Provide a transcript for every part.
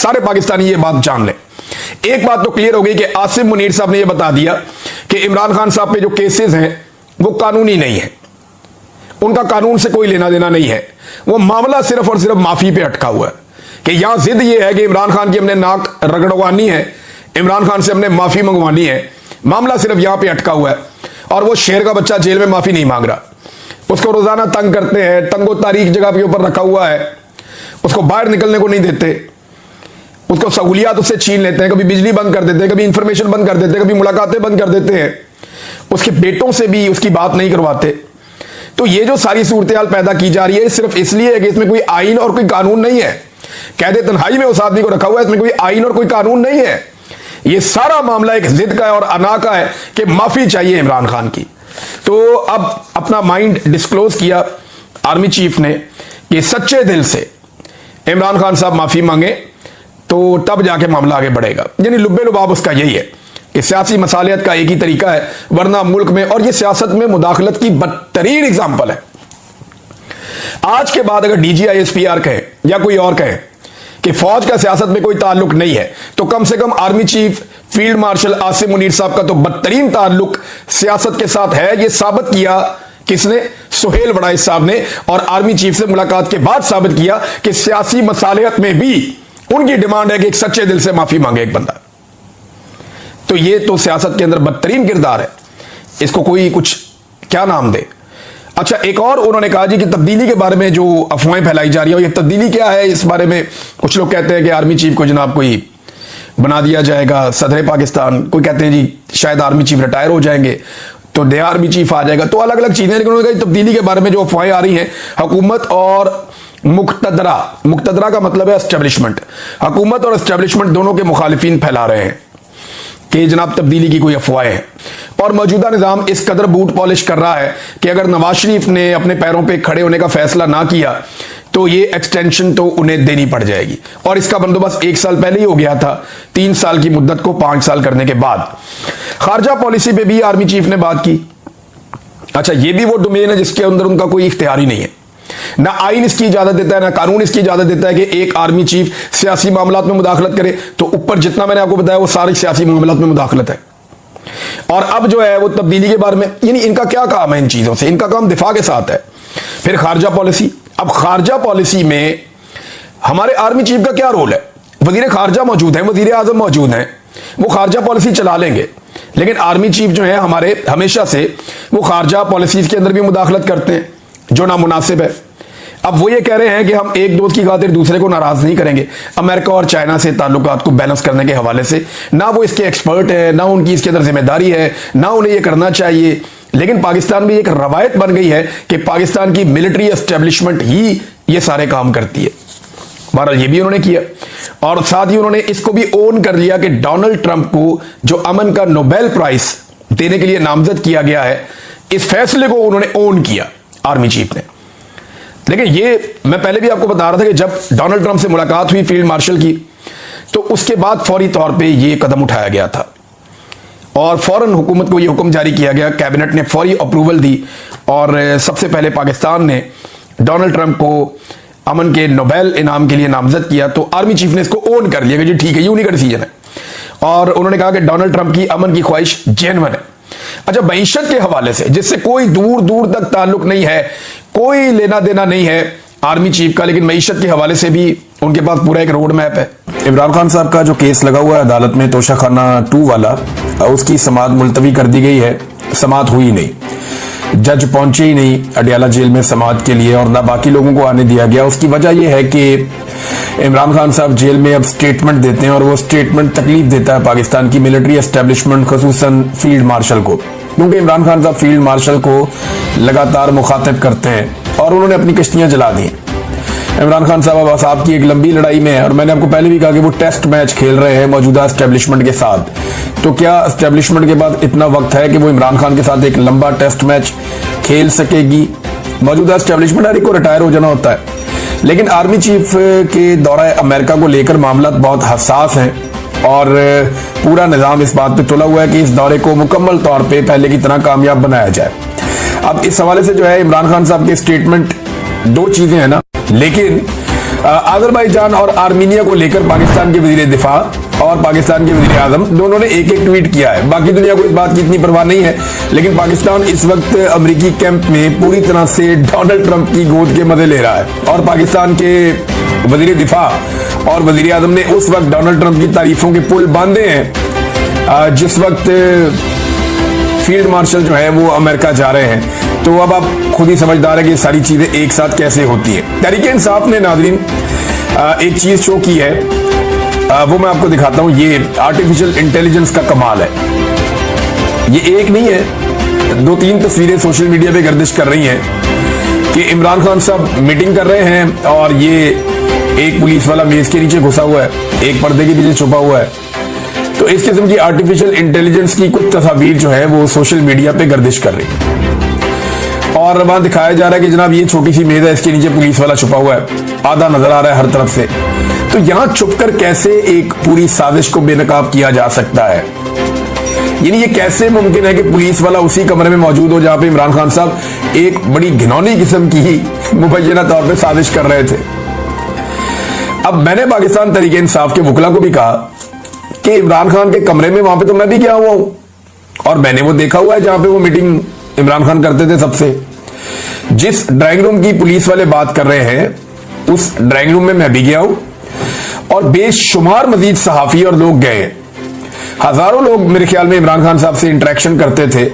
सारे पाकिस्तानी ये बात जान लें। एक बात तो क्लियर हो गई कि आसिम मुनीर साहब ने यह बता दिया कि इमरान खान साहब पे जो केसेस हैं वो कानूनी नहीं है, उनका कानून से कोई लेना देना नहीं है। वो मामला सिर्फ और सिर्फ माफी पे अटका हुआ है कि यहां जिद ये है कि इमरान खान की हमने नाक रगड़वानी है, इमरान खान से हमने माफी मंगवानी है। मामला सिर्फ यहां पे अटका हुआ है। और वो शेर का बच्चा जेल में माफी नहीं मांग रहा, उसको रोजाना तंग करते हैं, तंगो तारीख जगह के ऊपर रखा हुआ है, उसको बाहर निकलने को नहीं देते, उसको सहूलियात उससे छीन लेते हैं, कभी बिजली बंद कर देते हैं, कभी इंफॉर्मेशन बंद कर देते हैं, कभी मुलाकातें बंद कर देते हैं, उसके बेटों से भी उसकी बात नहीं करवाते। तो ये जो सारी सूरत हाल पैदा की जा रही है सिर्फ इसलिए है कि इसमें कोई आइन और कोई कानून नहीं है। कैदे तन्हाई में उस आदमी को रखा हुआ है, इसमें कोई आइन और कोई कानून नहीं है। ये सारा मामला एक जिद का है और अना का है कि माफी चाहिए इमरान खान की। तो अब अपना माइंड डिस्क्लोज किया आर्मी चीफ ने कि सच्चे दिल से इमरान खान साहब माफी मांगे तो तब जाके मामला आगे बढ़ेगा। यानी लुब्बे लुबाब उसका यही है कि सियासी मसालियत का एक ही तरीका है, वरना मुल्क में, और ये सियासत में मुदाखलत की बदतरीन एग्जाम्पल है। आज के बाद अगर DGISPR कहे या कोई और कहे कि फौज का सियासत में कोई ताल्लुक नहीं है, तो कम से कम army chief field marshal Asim Munir साहब का तो बदतरीन ताल्लुक सियासत के साथ है। यह साबित किया किसने? सुहेल वड़ाइच साहब ने। और आर्मी चीफ से मुलाकात के बाद साबित किया कि सियासी मसालियत में भी उनकी डिमांड है कि एक सच्चे दिल से माफी मांगे एक बंदा। तो ये तो सियासत के अंदर बदतरीन किरदार है, इसको कोई कुछ क्या नाम दे। अच्छा, एक और उन्होंने कहा जी कि तब्दीली के बारे में जो अफवाहें फैलाई जा रही है, ये तब्दीली क्या है, इस बारे में कुछ लोग कहते हैं कि आर्मी चीफ को जनाब कोई बना दिया जाएगा सदर पाकिस्तान, कोई कहते हैं जी शायद आर्मी चीफ रिटायर हो जाएंगे तो नया आर्मी चीफ आ जाएगा। तो अलग अलग चीजें, लेकिन उन्होंने कहा तब्दीली के बारे में जो अफवाहें आ रही हैं, हुकूमत और मुक्तदरा का मतलब है एस्टेब्लिशमेंट, हुकूमत और एस्टेब्लिशमेंट दोनों के मुखालिफिन फैला रहे हैं कि जनाब तब्दीली की कोई अफवाहें हैं। और मौजूदा निजाम इस कदर बूट पॉलिश कर रहा है कि अगर नवाज शरीफ ने अपने पैरों पे खड़े होने का फैसला ना किया तो ये एक्सटेंशन तो उन्हें देनी पड़ जाएगी। और इसका बंदोबस्त 1 साल पहले ही हो गया था, 3 साल की मुद्दत को 5 साल करने के बाद। खारजा पॉलिसी पे भी आर्मी चीफ ने बात की। अच्छा, ये भी वो डोमेन है जिसके अंदर उनका कोई इख्तियार ही नहीं है, ना आइन इसकी इजाजत देता है, ना कानून इसकी इजाजत देता है कि एक आर्मी चीफ सियासी मामलात में मुदाखलत करे। तो ऊपर जितना मैंने आपको बताया वो सारी सियासी मामलात में मुदाखलत है। और अब जो है वो तब्दीली के बारे में, यानी इनका क्या काम है इन चीजों से? इनका काम दिफा के साथ है। फिर खारजा पॉलिसी, अब खारजा पॉलिसी में हमारे आर्मी चीफ का क्या रोल है? वजीर खारजा मौजूद है, वजीर आजम मौजूद हैं, वो खारजा पॉलिसी चला लेंगे। लेकिन आर्मी चीफ जो है हमारे हमेशा से वो खारजा पॉलिसीज के अंदर भी मुदाखलत करते हैं जो नामुनासिब है। अब वो ये कह रहे हैं कि हम एक दोस्त की खातिर दूसरे को नाराज नहीं करेंगे। अमेरिका और चाइना से ताल्लुकात को बैलेंस करने के हवाले से ना वो इसके एक्सपर्ट है, ना उनकी इसके अंदर जिम्मेदारी है, ना उन्हें ये करना चाहिए। लेकिन पाकिस्तान में एक रवायत बन गई है कि पाकिस्तान की मिलिट्री एस्टेब्लिशमेंट ही ये सारे काम करती है। बहरहाल ये भी उन्होंने किया और साथ ही उन्होंने इसको भी ओन कर लिया कि डोनाल्ड ट्रंप को जो अमन का नोबेल प्राइज देने के लिए नामजद किया गया है, इस फैसले को उन्होंने ओन किया आर्मी चीफ ने। लेकिन ये मैं पहले भी आपको बता रहा था कि जब डोनाल्ड ट्रंप से मुलाकात हुई फील्ड मार्शल की, तो उसके बाद फौरी तौर पे ये कदम उठाया गया था और फौरन हुकूमत को ये हुक्म जारी किया गया, कैबिनेट ने फौरी अप्रूवल दी और सबसे पहले पाकिस्तान ने डोनाल्ड ट्रंप को अमन के नोबेल इनाम के लिए नामजद किया। तो आर्मी चीफ ने इसको ओन कर लिया कि जी ठीक है, ये उन्हीं का डिसीजन है। और उन्होंने कहा कि डोनाल्ड ट्रंप की अमन की ख्वाहिश जेन्युइन है। अच्छा, मईशत के हवाले से जिससे कोई दूर दूर तक ताल्लुक नहीं है, कोई लेना देना नहीं है आर्मी चीफ का, लेकिन मईशत के हवाले से भी उनके पास पूरा एक रोड मैप है। इमरान खान साहब का जो केस लगा हुआ है अदालत में तोशाखाना 2 वाला, उसकी समाअत मुलतवी कर दी गई है। समाअत हुई नहीं, जज पहुंचे ही नहीं अडियाला जेल में समाअत के लिए और ना बाकी लोगों को आने दिया गया। उसकी वजह यह है कि इमरान खान साहब जेल में अब स्टेटमेंट देते हैं और वो स्टेटमेंट तकलीफ देता है पाकिस्तान की मिलिट्री एस्टेब्लिशमेंट, खसूसन फील्ड मार्शल को, क्योंकि इमरान खान साहब फील्ड मार्शल को लगातार मुखातिब करते हैं और उन्होंने अपनी कश्तियां जला दी। इमरान खान साहब अब असाब की एक लंबी लड़ाई में है और मैंने आपको पहले भी कहा कि वो टेस्ट मैच खेल रहे हैं मौजूदा एस्टेब्लिशमेंट के साथ। तो क्या एस्टेब्लिशमेंट के बाद इतना वक्त है कि वो इमरान खान के साथ एक लंबा टेस्ट मैच खेल सकेगी? मौजूदा एस्टेब्लिशमेंट हर एक को रिटायर हो जाना होता है, लेकिन आर्मी चीफ के दौरा अमेरिका को लेकर मामला बहुत हसास है और पूरा निजाम इस बात पे तुला हुआ है कि इस दौरे को मुकम्मल तौर पे पहले की तरह कामयाब बनाया जाए। अब इस हवाले से जो है इमरान खान साहब के स्टेटमेंट, 2 चीजें हैं ना, लेकिन अजरबैजान और आर्मीनिया को लेकर पाकिस्तान के वजीर दिफा और पाकिस्तान के वजीर आजम दोनों ने एक एक ट्वीट किया है। बाकी दुनिया को इस बात की इतनी परवाह नहीं है, लेकिन पाकिस्तान इस वक्त अमेरिकी कैंप में पूरी तरह से डोनाल्ड ट्रंप की गोद के मजे ले रहा है। और पाकिस्तान के वजीर दिफा और वजीर आजम ने उस वक्त डोनाल्ड ट्रंप की तारीफों के पुल बांधे हैं जिस वक्त फील्ड मार्शल जो है वो अमेरिका जा रहे हैं। तो अब आप खुद ही समझदार है कि ये सारी चीजें एक साथ कैसे होती हैं। तहरीक इंसाफ ने नाज़रीन एक चीज शो की है, वो मैं आपको दिखाता हूं। ये आर्टिफिशियल इंटेलिजेंस का कमाल है। ये एक नहीं है, 2-3 तस्वीरें सोशल मीडिया पे गर्दिश कर रही हैं कि इमरान खान साहब मीटिंग कर रहे हैं और ये एक पुलिस वाला मेज के नीचे घुसा हुआ है, एक पर्दे के पीछे छुपा हुआ है। तो इस किस्म की आर्टिफिशियल इंटेलिजेंस की कुछ तस्वीर जो है वो सोशल मीडिया पे गर्दिश कर रही है और वहां दिखाया जा रहा है कि जनाब ये छोटी सी मेज है, इसके नीचे पुलिस वाला छुपा हुआ है, आधा नजर आ रहा है हर तरफ से। तो यहां छुपकर कैसे एक पूरी साजिश को बेनकाब किया जा सकता है? यानी ये कैसे मुमकिन है कि पुलिस वाला उसी कमरे में मौजूद हो जहां पे इमरान खान साहब एक बड़ी घिनौनी किस्म की ही मुबैना तौर पर साजिश कर रहे थे। अब मैंने पाकिस्तान तहरीक इंसाफ के वकला को भी कहा कि इमरान खान के कमरे में वहां पे तो मैं भी गया हुआ हूं और मैंने वो देखा हुआ है जहां पे वो मीटिंग इमरान खान करते थे सबसे। जिस ड्राइंग रूम की पुलिस वाले बात कर रहे हैं उस ड्राइंग रूम में मैं भी गया हूं और बेशुमार मजीद सहाफी और लोग गए हैं। हजारों लोग मेरे ख्याल में इमरान खान साहब से इंटरेक्शन करते थे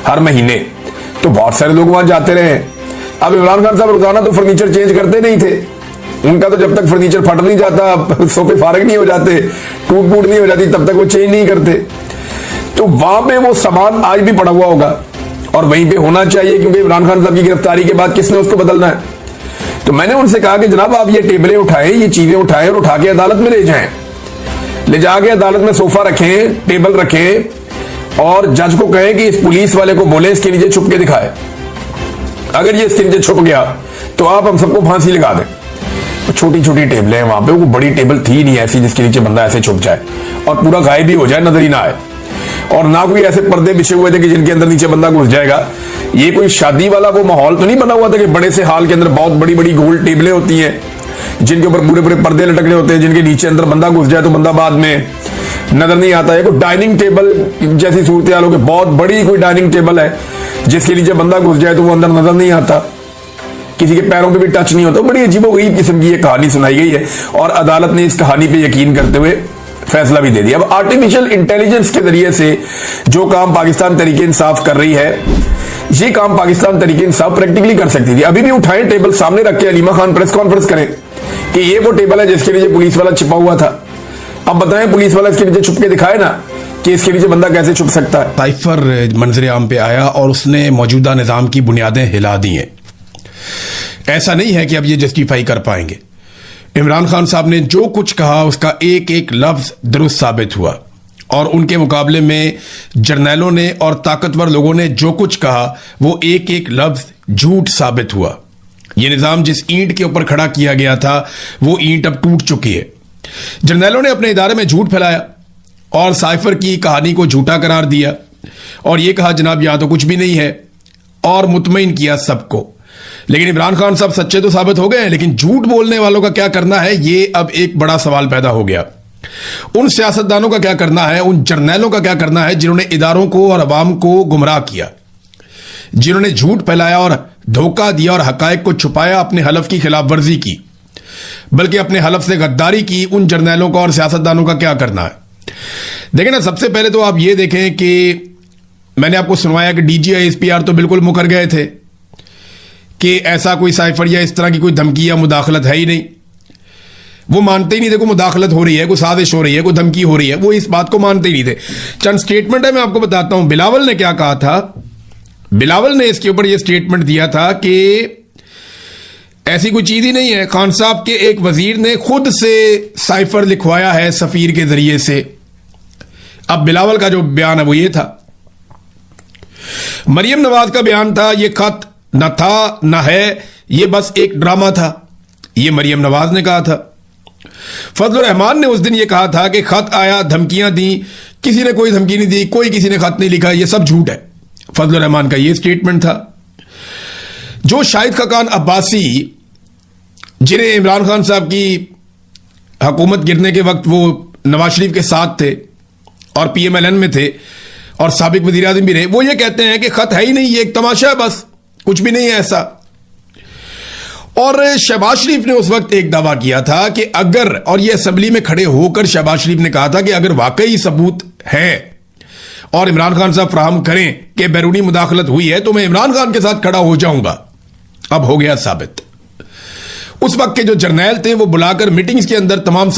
हर महीने, तो बहुत सारे लोग वहां जाते रहे। अब इमरान खान साहब रोजाना तो फर्नीचर चेंज करते नहीं थे, उनका तो जब तक फर्नीचर फट नहीं जाता, सोफे फारग नहीं हो जाते, टूट फूट नहीं हो जाती, तब तक वो चेंज नहीं करते। तो वहां पे वो सामान आज भी पड़ा हुआ होगा और वहीं पे होना चाहिए, क्योंकि इमरान खान साहब की गिरफ्तारी के बाद किसने उसको बदलना है। तो मैंने उनसे कहा कि जनाब आप ये टेबलें उठाएं, ये चीजें उठाएं और उठा के अदालत में ले जाएं, ले जाके अदालत में सोफा रखें, टेबल रखें और जज को कहें कि इस पुलिस वाले को बोले इसके नीचे छुप के दिखाए। अगर ये इसके नीचे छुप गया तो आप हम सबको फांसी लगा दें। छोटी छोटी टेबलें हैं वहां पे, वो बड़ी टेबल थी नहीं ऐसी जिसके नीचे बंदा ऐसे छुप जाए और पूरा गायब भी हो जाए, नजर ही ना आए। और ना कोई ऐसे पर्दे बिछे हुए थे कि जिनके अंदर नीचे बंदा घुस जाएगा। ये कोई शादी वाला वो माहौल तो नहीं बना हुआ था कि बड़े से हॉल के अंदर बहुत बड़ी बड़ी गोल टेबलें होती हैं जिनके ऊपर पूरे पूरे पर्दे लटकने होते हैं, जिनके नीचे अंदर बंदा घुस जाए तो बंदा बाद में नजर नहीं आता है। कोई डाइनिंग टेबल जैसी सूरत हाल हो, बहुत बड़ी कोई डाइनिंग टेबल है जिसके नीचे बंदा घुस जाए तो वो अंदर नजर नहीं आता, किसी के पैरों पे भी टच नहीं होता। बड़ी अजीबोगरीब किस्म की ये कहानी सुनाई गई है और अदालत ने इस कहानी पे यकीन करते हुए फैसला भी दे दिया। अब आर्टिफिशियल इंटेलिजेंस के जरिए से जो काम पाकिस्तान तहरीक इंसाफ कर रही है, ये काम पाकिस्तान तहरीक इंसाफ प्रैक्टिकली कर सकती थी। अभी भी उठाएं, टेबल सामने रख के अलीमा खान प्रेस कॉन्फ्रेंस करें कि ये वो टेबल है जिसके नीचे पुलिस वाला छिपा हुआ था। अब बताएं, पुलिस वाला इसके नीचे छुप के दिखाए ना कि इसके नीचे बंदा कैसे छुप सकता है। साइफर मंजर आम पे आया और उसने मौजूदा निजाम की बुनियादें हिला दी हैं। ऐसा नहीं है कि अब ये जस्टिफाई कर पाएंगे। इमरान खान साहब ने जो कुछ कहा उसका एक एक लफ्ज दुरुस्त साबित हुआ और उनके मुकाबले में जर्नैलों ने और ताकतवर लोगों ने जो कुछ कहा वो एक एक लफ्ज झूठ साबित हुआ। यह निजाम जिस ईंट के ऊपर खड़ा किया गया था वो ईंट अब टूट चुकी है। जर्नैलों ने अपने इदारे में झूठ फैलाया और साइफर की कहानी को झूठा करार दिया और यह कहा जनाब यहां तो कुछ भी नहीं है और मुतमईन किया सबको। लेकिन इमरान खान साहब सच्चे तो साबित हो गए हैं, लेकिन झूठ बोलने वालों का क्या करना है, ये अब एक बड़ा सवाल पैदा हो गया। उन सियासतदानों का क्या करना है, उन जर्नैलों का क्या करना है जिन्होंने इदारों को और अवाम को गुमराह किया, जिन्होंने झूठ फैलाया और धोखा दिया और हकायक को छुपाया, अपने हलफ की खिलाफ वर्जी की, बल्कि अपने हलफ से गद्दारी की। उन जर्नैलों का और सियासतदानों का क्या करना है? देखें ना, सबसे पहले तो आप ये देखें कि मैंने आपको सुनवाया कि DGI SPR तो बिल्कुल मुकर गए थे कि ऐसा कोई साइफर या इस तरह की कोई धमकी या मुदाखलत है ही नहीं। वो मानते ही नहीं थे कोई मुदाखलत हो रही है, कोई साजिश हो रही है, कोई धमकी हो रही है, वो इस बात को मानते ही नहीं थे। चंद स्टेटमेंट है, मैं आपको बताता हूं। बिलावल ने क्या कहा था। बिलावल ने इसके ऊपर यह स्टेटमेंट दिया था कि ऐसी कोई चीज ही नहीं है, खान साहब के एक वजीर ने खुद से साइफर लिखवाया है सफीर के जरिए से। अब बिलावल का जो बयान है वो ये था। मरियम नवाज का बयान था ये खत न था न है, ये बस एक ड्रामा था, ये मरियम नवाज ने कहा था। फजलुर रहमान ने उस दिन ये कहा था कि खत आया, धमकियां दी, किसी ने कोई धमकी नहीं दी, कोई किसी ने खत नहीं लिखा, ये सब झूठ है। फजलुर रहमान का ये स्टेटमेंट था। जो शाहिद खाकान अब्बासी जिन्हें इमरान खान साहब की हुकूमत गिरने के वक्त वो नवाज शरीफ के साथ थे और पीएमएलएन में थे और साबिक वजीर आज़म भी रहे, वो ये कहते हैं कि खत है ही नहीं, ये एक तमाशा है, बस कुछ भी नहीं है ऐसा। और शहबाज शरीफ ने उस वक्त एक दावा किया था कि अगर, और ये असेंबली में खड़े होकर शहबाज शरीफ ने कहा था कि अगर वाकई सबूत है और इमरान खान साहब फराहम करें कि बैरूनी मुदाखलत हुई है तो मैं इमरान खान के साथ खड़ा हो जाऊंगा। अब हो गया साबित। उस वक्त के जो जर्नैल थे वो बुलाकर मीटिंग्स के अंदर तमाम